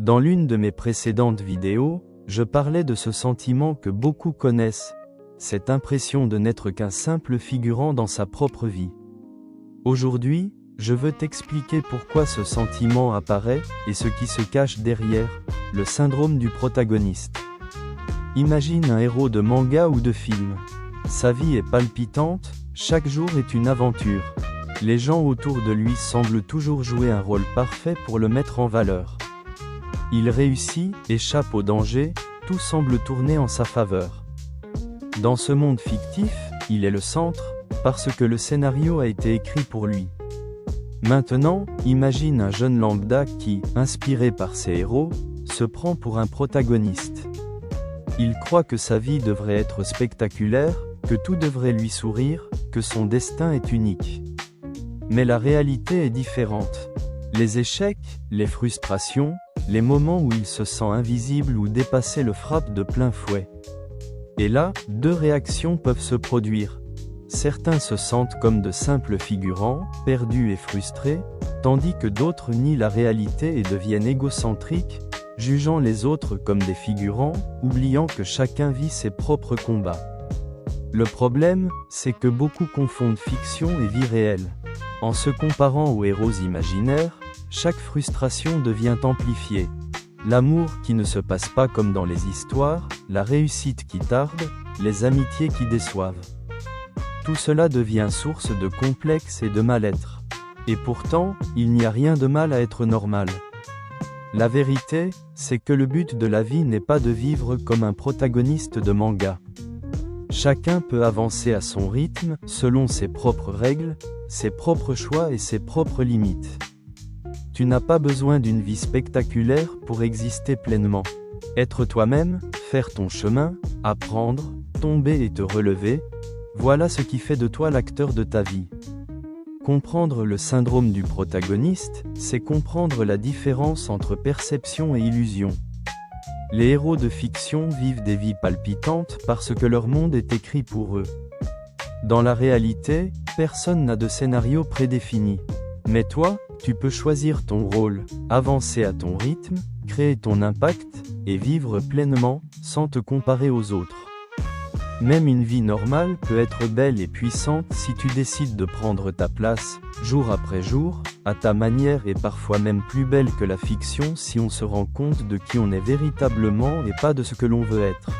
Dans l'une de mes précédentes vidéos, je parlais de ce sentiment que beaucoup connaissent, cette impression de n'être qu'un simple figurant dans sa propre vie. Aujourd'hui, je veux t'expliquer pourquoi ce sentiment apparaît et ce qui se cache derrière, le syndrome du protagoniste. Imagine un héros de manga ou de film. Sa vie est palpitante, chaque jour est une aventure. Les gens autour de lui semblent toujours jouer un rôle parfait pour le mettre en valeur. Il réussit, échappe au danger, tout semble tourner en sa faveur. Dans ce monde fictif, il est le centre, parce que le scénario a été écrit pour lui. Maintenant, imagine un jeune lambda qui, inspiré par ses héros, se prend pour un protagoniste. Il croit que sa vie devrait être spectaculaire, que tout devrait lui sourire, que son destin est unique. Mais la réalité est différente. Les échecs, les frustrations, les moments où il se sent invisible ou dépassé le frappent de plein fouet. Et là, deux réactions peuvent se produire. Certains se sentent comme de simples figurants, perdus et frustrés, tandis que d'autres nient la réalité et deviennent égocentriques, jugeant les autres comme des figurants, oubliant que chacun vit ses propres combats. Le problème, c'est que beaucoup confondent fiction et vie réelle. En se comparant aux héros imaginaires, chaque frustration devient amplifiée. L'amour qui ne se passe pas comme dans les histoires, la réussite qui tarde, les amitiés qui déçoivent. Tout cela devient source de complexe et de mal-être. Et pourtant, il n'y a rien de mal à être normal. La vérité, c'est que le but de la vie n'est pas de vivre comme un protagoniste de manga. Chacun peut avancer à son rythme, selon ses propres règles, ses propres choix et ses propres limites. Tu n'as pas besoin d'une vie spectaculaire pour exister pleinement. Être toi-même, faire ton chemin, apprendre, tomber et te relever, voilà ce qui fait de toi l'acteur de ta vie. Comprendre le syndrome du protagoniste, c'est comprendre la différence entre perception et illusion. Les héros de fiction vivent des vies palpitantes parce que leur monde est écrit pour eux. Dans la réalité, personne n'a de scénario prédéfini. Mais toi, tu peux choisir ton rôle, avancer à ton rythme, créer ton impact, et vivre pleinement, sans te comparer aux autres. Même une vie normale peut être belle et puissante si tu décides de prendre ta place, jour après jour, à ta manière et parfois même plus belle que la fiction si on se rend compte de qui on est véritablement et pas de ce que l'on veut être.